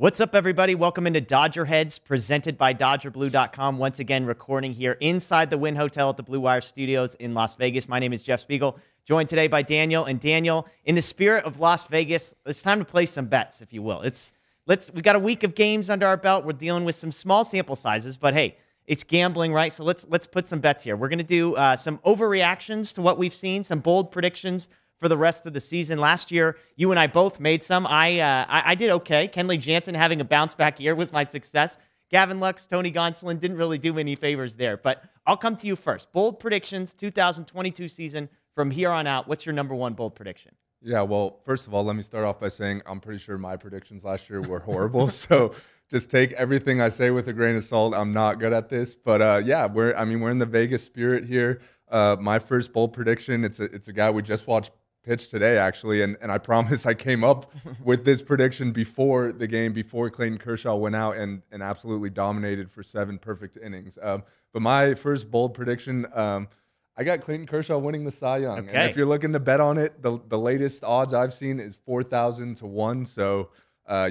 What's up, everybody? Welcome into Dodger Heads, presented by DodgerBlue.com. Once again, recording here inside the Wynn Hotel at the Blue Wire Studios in Las Vegas. My name is Jeff Spiegel, joined today by Daniel. And Daniel, in the spirit of Las Vegas, it's time to play some bets, if you will. We got a week of games under our belt. We're dealing with some small sample sizes, but hey, it's gambling, right? So let's put some bets here. We're going to do some overreactions to what we've seen, some bold predictions for the rest of the season. Last year, you and I both made some. I did okay. Kenley Jansen having a bounce-back year was my success. Gavin Lux, Tony Gonsolin didn't really do me any favors there. But I'll come to you first. Bold predictions, 2022 season from here on out. What's your number one bold prediction? Yeah, well, first of all, let me start off by saying I'm pretty sure my predictions last year were horrible. So just take everything I say with a grain of salt. I'm not good at this. But yeah, we're in the Vegas spirit here. My first bold prediction, it's a guy we just watched pitch today, actually, and I promise I came up with this prediction before the game, before Clayton Kershaw went out and absolutely dominated for 7 perfect innings. But my first bold prediction, I got Clayton Kershaw winning the Cy Young. Okay. And if you're looking to bet on it, the latest odds I've seen is 4,000 to 1. So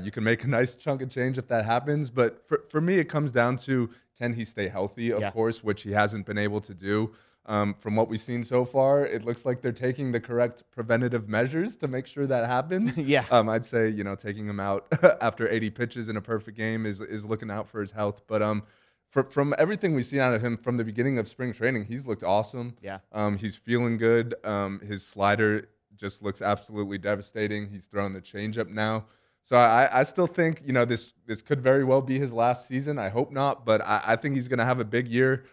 you can make a nice chunk of change if that happens. But for me, it comes down to, can he stay healthy, of course, which he hasn't been able to do. From what we've seen so far, it looks like they're taking the correct preventative measures to make sure that happens. Yeah. I'd say, taking him out after 80 pitches in a perfect game is looking out for his health. But from everything we've seen out of him from the beginning of spring training, he's looked awesome. Yeah. He's feeling good. His slider just looks absolutely devastating. He's throwing the changeup now. So I still think, this could very well be his last season. I hope not, but I think he's going to have a big year.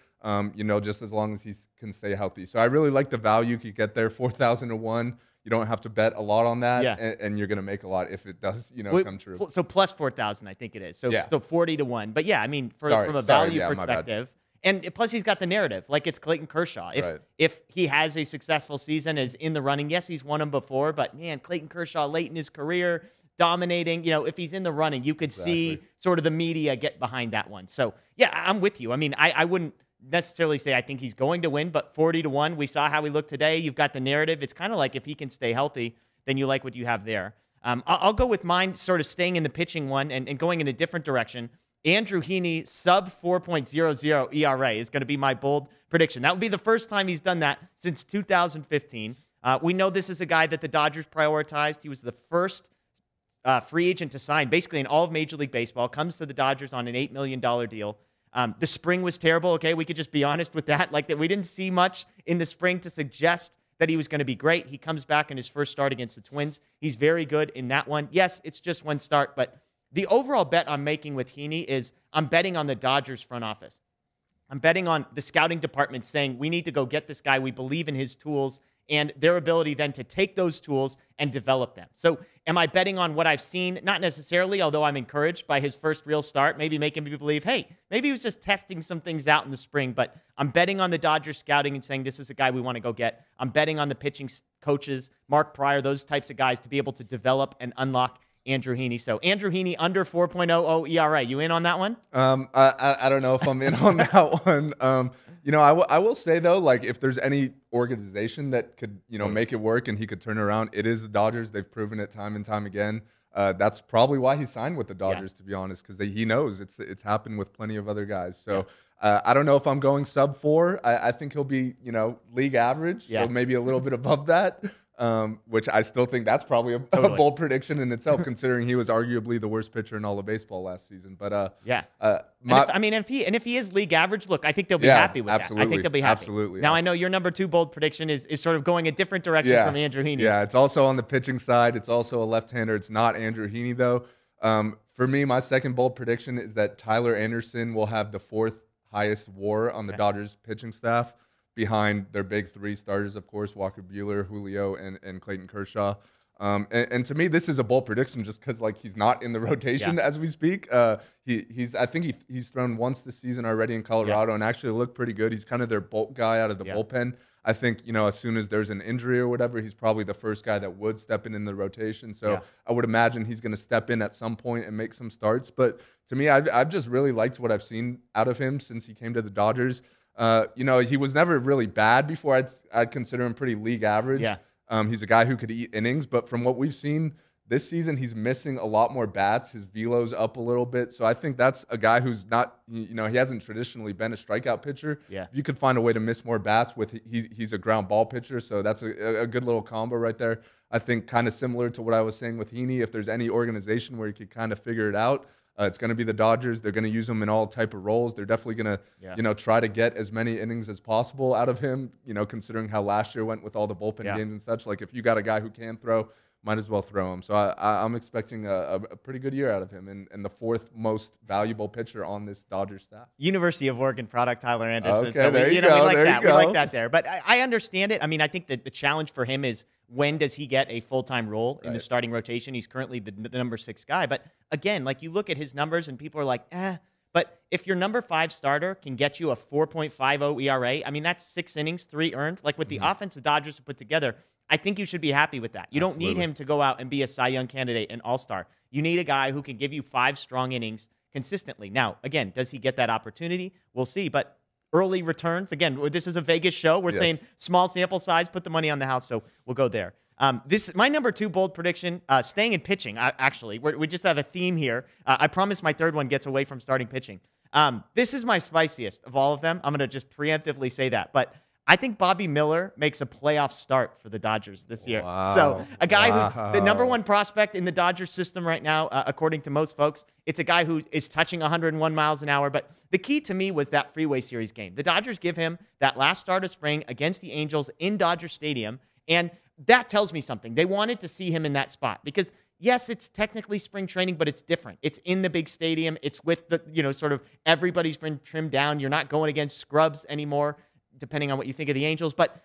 Just as long as he can stay healthy. So I really like the value you could get there, 4,000 to 1. You don't have to bet a lot on that, and you're going to make a lot if it does, come true. So plus 4,000, I think it is. So 40 to 1. But yeah, I mean, from a value perspective, and plus he's got the narrative, like it's Clayton Kershaw. If he has a successful season, is in the running. Yes, he's won them before, but man, Clayton Kershaw late in his career, dominating. If he's in the running, you could see sort of the media get behind that one. So yeah, I'm with you. I mean, I wouldn't necessarily say I think he's going to win, but 40 to 1, we saw how he looked today. You've got the narrative. It's kind of like if he can stay healthy, then you like what you have there. I'll go with mine, sort of staying in the pitching one and going in a different direction. Andrew Heaney, sub 4.00 ERA is going to be my bold prediction. That would be the first time he's done that since 2015. We know this is a guy that the Dodgers prioritized. He was the first free agent to sign basically in all of Major League Baseball, comes to the Dodgers on an $8 million deal. The spring was terrible, okay? We could just be honest with that. Like, that we didn't see much in the spring to suggest that he was going to be great. He comes back in his first start against the Twins. He's very good in that one. Yes, it's just one start, but the overall bet I'm making with Heaney is I'm betting on the Dodgers front office. I'm betting on the scouting department saying, we need to go get this guy. We believe in his tools and their ability then to take those tools and develop them. So am I betting on what I've seen? Not necessarily, although I'm encouraged by his first real start, maybe making me believe, hey, maybe he was just testing some things out in the spring, but I'm betting on the Dodgers scouting and saying this is a guy we want to go get. I'm betting on the pitching coaches, Mark Pryor, those types of guys to be able to develop and unlock Andrew Heaney. So Andrew Heaney under 4.00 ERA. You in on that one? I don't know if I'm in on that one. I will say, though, like, if there's any organization that could, make it work and he could turn around, it is the Dodgers. They've proven it time and time again. That's probably why he signed with the Dodgers, to be honest, because he knows it's happened with plenty of other guys. So I don't know if I'm going sub 4. I think he'll be, league average, so maybe a little bit above that. Which I still think that's probably a bold prediction in itself, considering he was arguably the worst pitcher in all of baseball last season. But if he is league average, look, I think they'll be happy with that. I think they'll be happy. Absolutely. Now I know your number 2 bold prediction is sort of going a different direction from Andrew Heaney. Yeah, it's also on the pitching side. It's also a left-hander. It's not Andrew Heaney though. For me, my second bold prediction is that Tyler Anderson will have the 4th highest WAR on the Dodgers pitching staff, behind their big 3 starters, of course, Walker Buehler, Julio, and Clayton Kershaw. And to me, this is a bold prediction just because, like, he's not in the rotation as we speak. I think he's thrown once this season already in Colorado and actually looked pretty good. He's kind of their bulk guy out of the bullpen. I think, as soon as there's an injury or whatever, he's probably the first guy that would step in the rotation. So I would imagine he's going to step in at some point and make some starts. But to me, I've just really liked what I've seen out of him since he came to the Dodgers. He was never really bad before. I'd consider him pretty league average. He's a guy who could eat innings, but from what we've seen This season, he's missing a lot more bats. His velo's up a little bit. So I think that's a guy who's not, he hasn't traditionally been a strikeout pitcher. Yeah. If you could find a way to miss more bats he's a ground ball pitcher. So that's a good little combo right there. I think kind of similar to what I was saying with Heaney. If there's any organization where you could kind of figure it out, it's going to be the Dodgers. They're going to use him in all type of roles. They're definitely going to, try to get as many innings as possible out of him, considering how last year went with all the bullpen games and such. Like if you got a guy who can throw, might as well throw him. So I'm expecting a pretty good year out of him and the fourth most valuable pitcher on this Dodgers staff. University of Oregon product, Tyler Anderson. Okay, so there you go. We like that. We like that there. But I understand it. I mean, I think that the challenge for him is when does he get a full-time role in the starting rotation? He's currently the number 6 guy. But again, like you look at his numbers and people are like, But if your number 5 starter can get you a 4.50 ERA, I mean, that's 6 innings, 3 earned. Like with the offense the Dodgers have put together, I think you should be happy with that. You don't need him to go out and be a Cy Young candidate, an all-star. You need a guy who can give you 5 strong innings consistently. Now, again, does he get that opportunity? We'll see. But early returns, again, this is a Vegas show. We're saying small sample size, put the money on the house, so we'll go there. My number 2 bold prediction, staying in pitching, actually. We just have a theme here. I promise my third one gets away from starting pitching. This is my spiciest of all of them. I'm going to just preemptively say that. But I think Bobby Miller makes a playoff start for the Dodgers this year. Wow. So a guy who's the number 1 prospect in the Dodgers system right now, according to most folks. It's a guy who is touching 101 miles an hour. But the key to me was that Freeway Series game. The Dodgers give him that last start of spring against the Angels in Dodger Stadium. And that tells me something. They wanted to see him in that spot because, yes, it's technically spring training, but it's different. It's in the big stadium. It's with the, sort of everybody's been trimmed down. You're not going against scrubs anymore, depending on what you think of the Angels. But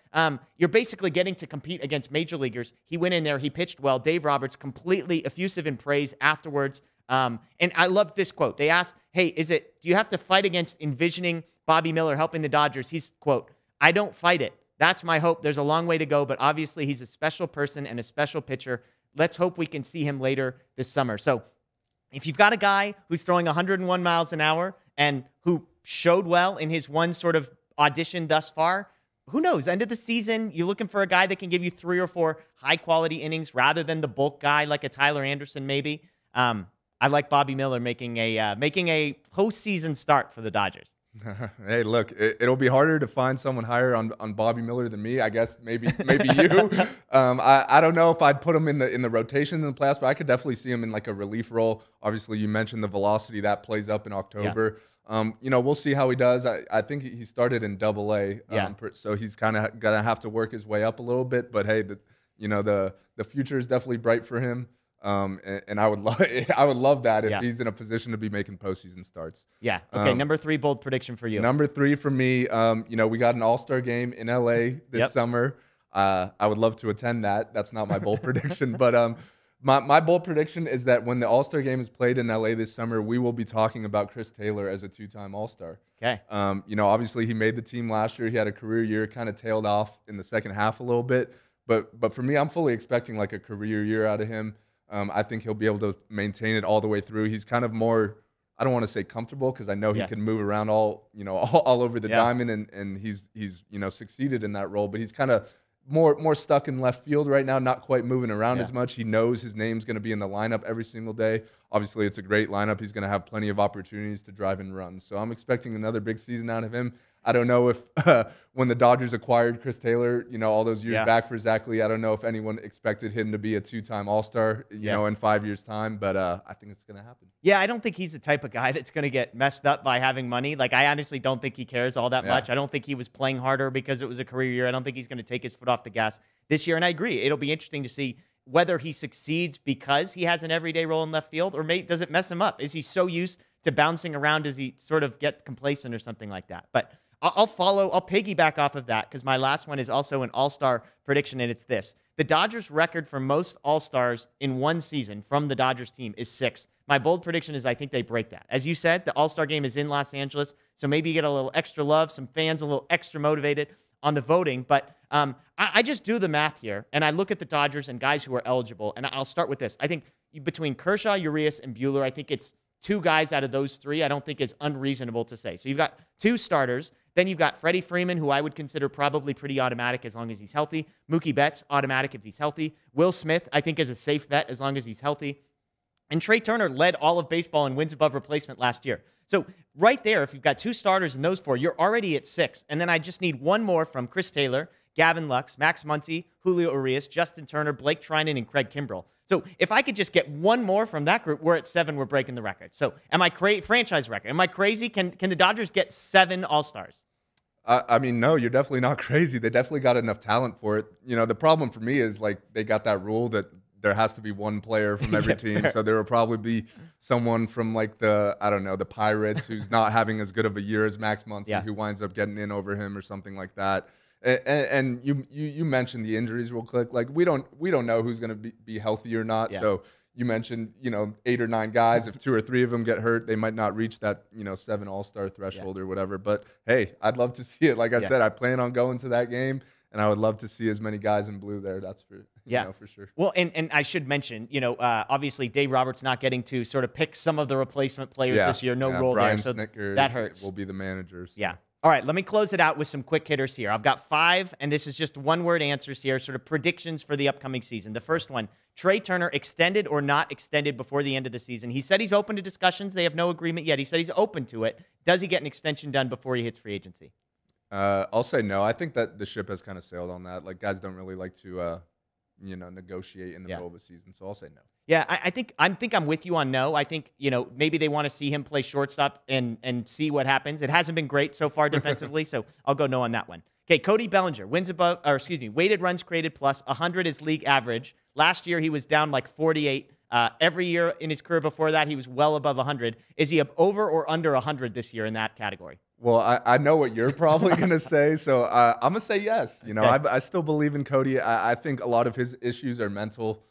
you're basically getting to compete against major leaguers. He went in there. He pitched well. Dave Roberts, completely effusive in praise afterwards. And I love this quote. They asked, hey, do you have to fight against envisioning Bobby Miller helping the Dodgers? He's, quote, I don't fight it. That's my hope. There's a long way to go, but obviously he's a special person and a special pitcher. Let's hope we can see him later this summer. So if you've got a guy who's throwing 101 miles an hour and who showed well in his one sort of audition thus far, who knows? End of the season, you're looking for a guy that can give you 3 or 4 high-quality innings rather than the bulk guy like a Tyler Anderson maybe. I like Bobby Miller making a postseason start for the Dodgers. Hey, look, it'll be harder to find someone higher on Bobby Miller than me. I guess maybe you. I don't know if I'd put him in the rotation in the playoffs, but I could definitely see him in like a relief role. Obviously, you mentioned the velocity that plays up in October. Yeah. We'll see how he does. I think he started in Double-A, so he's kind of gonna have to work his way up a little bit. But hey, the future is definitely bright for him. And I would love that if he's in a position to be making postseason starts. Yeah. Okay. Number 3 bold prediction for you. Number 3 for me. We got an AllStar Game in LA this summer. I would love to attend that. That's not my bold prediction, but my bold prediction is that when the AllStar Game is played in LA this summer, we will be talking about Chris Taylor as a 2-time All-Star. Okay. Obviously he made the team last year. He had a career year, kind of tailed off in the second half a little bit, but for me, I'm fully expecting like a career year out of him. I think he'll be able to maintain it all the way through. He's kind of more, I don't want to say comfortable because I know he can move around all over the diamond and he's succeeded in that role, but he's kind of more stuck in left field right now, not quite moving around as much. He knows his name's going to be in the lineup every single day. Obviously, it's a great lineup. He's going to have plenty of opportunities to drive and run. So I'm expecting another big season out of him. I don't know if when the Dodgers acquired Chris Taylor, all those years back for Zach Lee, I don't know if anyone expected him to be a 2-time All-Star, in 5 years' time, but I think it's going to happen. Yeah, I don't think he's the type of guy that's going to get messed up by having money. Like, I honestly don't think he cares all that much. I don't think he was playing harder because it was a career year. I don't think he's going to take his foot off the gas this year, and I agree. It'll be interesting to see whether he succeeds because he has an everyday role in left field, or does it mess him up? Is he so used to bouncing around, does he sort of get complacent or something like that? But I'll piggyback off of that because my last one is also an all-star prediction, and it's this. The Dodgers' record for most all-stars in one season from the Dodgers team is 6. My bold prediction is I think they break that. As you said, the all-star game is in Los Angeles, so maybe you get a little extra love, some fans a little extra motivated on the voting. But I just do the math here, and I look at the Dodgers and guys who are eligible, and I'll start with this. I think between Kershaw, Urias, and Buehler, I think it's 2 guys out of those 3 I don't think is unreasonable to say. So you've got 2 starters. Then you've got Freddie Freeman, who I would consider probably pretty automatic as long as he's healthy. Mookie Betts, automatic if he's healthy. Will Smith, I think, is a safe bet as long as he's healthy. And Trey Turner led all of baseball in wins above replacement last year. So right there, if you've got 2 starters in those 4, you're already at 6. And then I just need one more from Chris Taylor, Gavin Lux, Max Muncy, Julio Urias, Justin Turner, Blake Trinan, and Craig Kimbrell. So if I could just get one more from that group, we're at 7. We're breaking the record. So am I franchise record? Am I crazy? Can the Dodgers get 7 All-Stars? I mean, no, you're definitely not crazy. They definitely got enough talent for it. You know, the problem for me is like they got that rule that there has to be one player from every team. Fair. So there will probably be someone from like the Pirates who's not having as good of a year as Max Muncy, who winds up getting in over him or something like that. And you mentioned the injuries real quick. Like we don't know who's going to be healthy or not. Yeah. So you mentioned 8 or 9 guys. If 2 or 3 of them get hurt, they might not reach that 7 All-Star threshold or whatever. But hey, I'd love to see it. Like I said, I plan on going to that game, and I would love to see as many guys in blue there. That's for for sure. Well, and I should mention, obviously Dave Roberts not getting to sort of pick some of the replacement players this year. No role Brian there, so Snickers that hurts. Will be the managers. Yeah. All right, let me close it out with some quick hitters here. I've got 5, and this is just one-word answers here, sort of predictions for the upcoming season. The first one, Trey Turner, extended or not extended before the end of the season. He said he's open to discussions. They have no agreement yet. He said he's open to it. Does he get an extension done before he hits free agency? I'll say no. I think that the ship has kind of sailed on that. Like, guys don't really like to, negotiate in the middle of the season, so I'll say no. Yeah, I think I'm with you on no. I think, maybe they want to see him play shortstop and see what happens. It hasn't been great so far defensively, so I'll go no on that one. Okay, Cody Bellinger, weighted runs created plus 100 is league average. Last year he was down like 48. Every year in his career before that, he was well above 100. Is he over or under 100 this year in that category? Well, I know what you're probably going to say, so I'm going to say yes. I still believe in Cody. I think a lot of his issues are mental.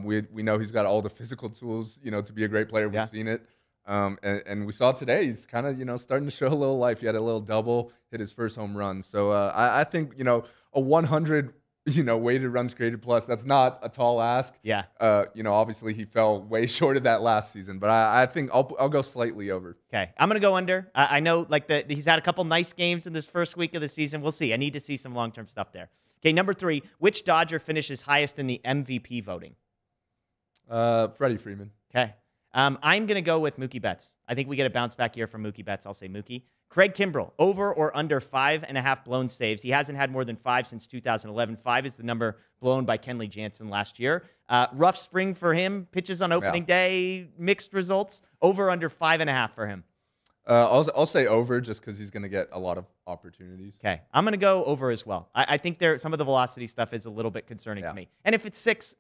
We know he's got all the physical tools, to be a great player. We've seen it. And we saw today he's kind of, starting to show a little life. He had a little double, hit his first home run. So I think, a 100 weighted runs created plus, that's not a tall ask. Yeah. Obviously he fell way short of that last season, but I think I'll go slightly over. Okay. I'm going to go under. I know he's had a couple nice games in this first week of the season. We'll see. I need to see some long-term stuff there. Okay. Number 3, which Dodger finishes highest in the MVP voting? Freddie Freeman. Okay. I'm going to go with Mookie Betts. I think we get a bounce back here from Mookie Betts. I'll say Mookie. Craig Kimbrell, over or under 5.5 blown saves. He hasn't had more than 5 since 2011. 5 is the number blown by Kenley Jansen last year. Rough spring for him. Pitches on opening day. Mixed results. Over under 5.5 for him. I'll say over just because he's going to get a lot of opportunities. Okay. I'm going to go over as well. I think some of the velocity stuff is a little bit concerning to me. And if it's 6,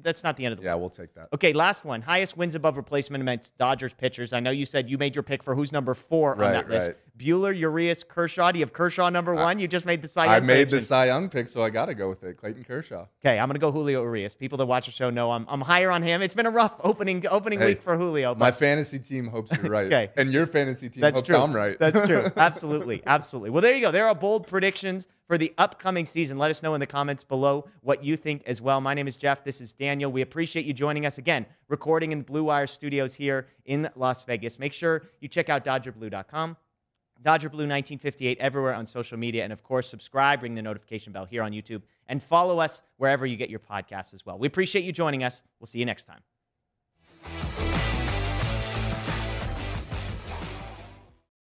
that's not the end of the world. Yeah, we'll take that. Okay, last one. Highest wins above replacement amongst Dodgers pitchers. I know you said you made your pick for who's number 4 on that list. Buehler, Urias, Kershaw. Do you have Kershaw number 1? You just made the Cy Young I made the Cy Young pick, so I got to go with it. Clayton Kershaw. Okay, I'm going to go Julio Urias. People that watch the show know I'm higher on him. It's been a rough opening week for Julio. My fantasy team hopes you're right. Okay. And your fantasy team hopes I'm right. That's true. Absolutely. Absolutely. Well, there you go. There are bold predictions for the upcoming season. Let us know in the comments below what you think as well. My name is Jeff. This is Daniel. We appreciate you joining us again, recording in the Blue Wire studios here in Las Vegas. Make sure you check out DodgerBlue.com, DodgerBlue1958 everywhere on social media, and of course, subscribe, ring the notification bell here on YouTube, and follow us wherever you get your podcasts as well. We appreciate you joining us. We'll see you next time.